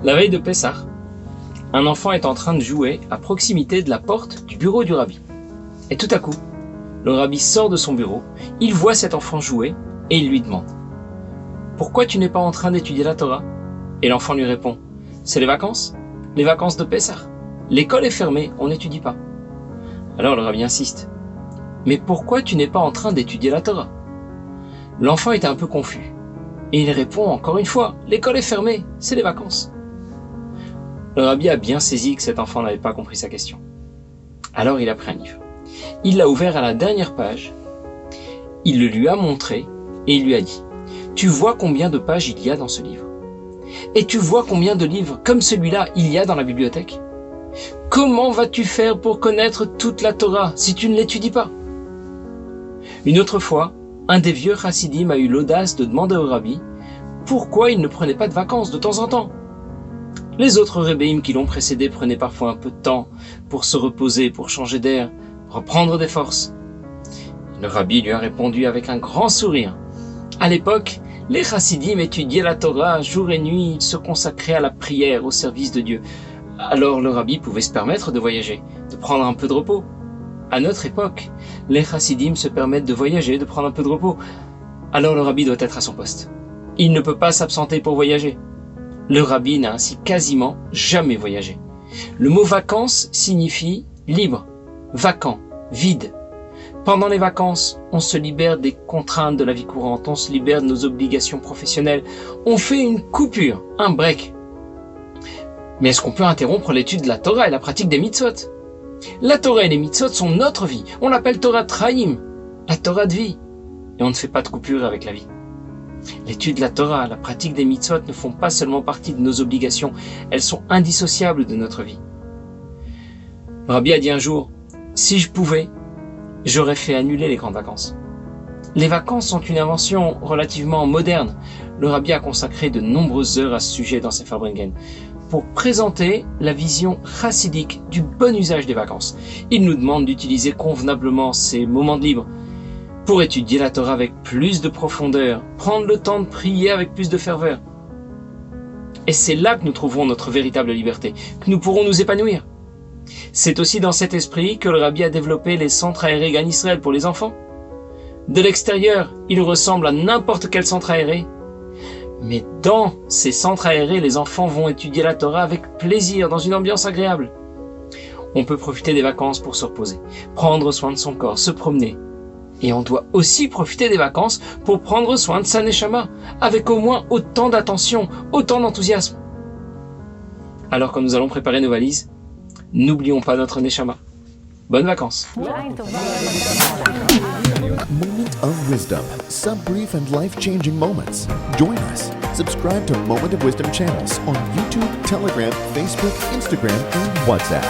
La veille de Pessah, un enfant est en train de jouer à proximité de la porte du bureau du rabbi. Et tout à coup, le rabbi sort de son bureau, il voit cet enfant jouer et il lui demande « Pourquoi tu n'es pas en train d'étudier la Torah ?» Et l'enfant lui répond « C'est les vacances de Pessah. L'école est fermée, on n'étudie pas. » Alors le rabbi insiste « Mais pourquoi tu n'es pas en train d'étudier la Torah ?» L'enfant est un peu confus et il répond encore une fois « L'école est fermée, c'est les vacances. » Le rabbi a bien saisi que cet enfant n'avait pas compris sa question. Alors il a pris un livre. Il l'a ouvert à la dernière page, il le lui a montré et il lui a dit « Tu vois combien de pages il y a dans ce livre? Et tu vois combien de livres comme celui-là il y a dans la bibliothèque? Comment vas-tu faire pour connaître toute la Torah si tu ne l'étudies pas ?» Une autre fois, un des vieux chassidim a eu l'audace de demander au rabbi pourquoi il ne prenait pas de vacances de temps en temps. Les autres rébéim qui l'ont précédé prenaient parfois un peu de temps pour se reposer, pour changer d'air, reprendre des forces. Le rabbi lui a répondu avec un grand sourire. À l'époque, les chassidim étudiaient la Torah jour et nuit, ils se consacraient à la prière, au service de Dieu. Alors le rabbi pouvait se permettre de voyager, de prendre un peu de repos. À notre époque, les chassidim se permettent de voyager, de prendre un peu de repos. Alors le rabbi doit être à son poste. Il ne peut pas s'absenter pour voyager. Le rabbi n'a ainsi quasiment jamais voyagé. Le mot vacances signifie libre, vacant, vide. Pendant les vacances, on se libère des contraintes de la vie courante, on se libère de nos obligations professionnelles, on fait une coupure, un break. Mais est-ce qu'on peut interrompre l'étude de la Torah et la pratique des mitzvot? La Torah et les mitzvot sont notre vie, on l'appelle Torah Traim, la Torah de vie, et on ne fait pas de coupure avec la vie. L'étude de la Torah, la pratique des mitzvot ne font pas seulement partie de nos obligations, elles sont indissociables de notre vie. Le rabbi a dit un jour, si je pouvais, j'aurais fait annuler les grandes vacances. Les vacances sont une invention relativement moderne. Le rabbi a consacré de nombreuses heures à ce sujet dans ses Farbrengen pour présenter la vision chassidique du bon usage des vacances. Il nous demande d'utiliser convenablement ces moments de libre pour étudier la Torah avec plus de profondeur, prendre le temps de prier avec plus de ferveur. Et c'est là que nous trouverons notre véritable liberté, que nous pourrons nous épanouir. C'est aussi dans cet esprit que le rabbi a développé les centres aérés Gan Israël pour les enfants. De l'extérieur, ils ressemblent à n'importe quel centre aéré. Mais dans ces centres aérés, les enfants vont étudier la Torah avec plaisir, dans une ambiance agréable. On peut profiter des vacances pour se reposer, prendre soin de son corps, se promener. Et on doit aussi profiter des vacances pour prendre soin de sa neshama, avec au moins autant d'attention, autant d'enthousiasme. Alors quand nous allons préparer nos valises, n'oublions pas notre neshama. Bonnes vacances. Moment of Wisdom, some brief and life-changing moments. Join us. Subscribe to Moment of Wisdom channels on YouTube, Telegram, Facebook, Instagram, and WhatsApp.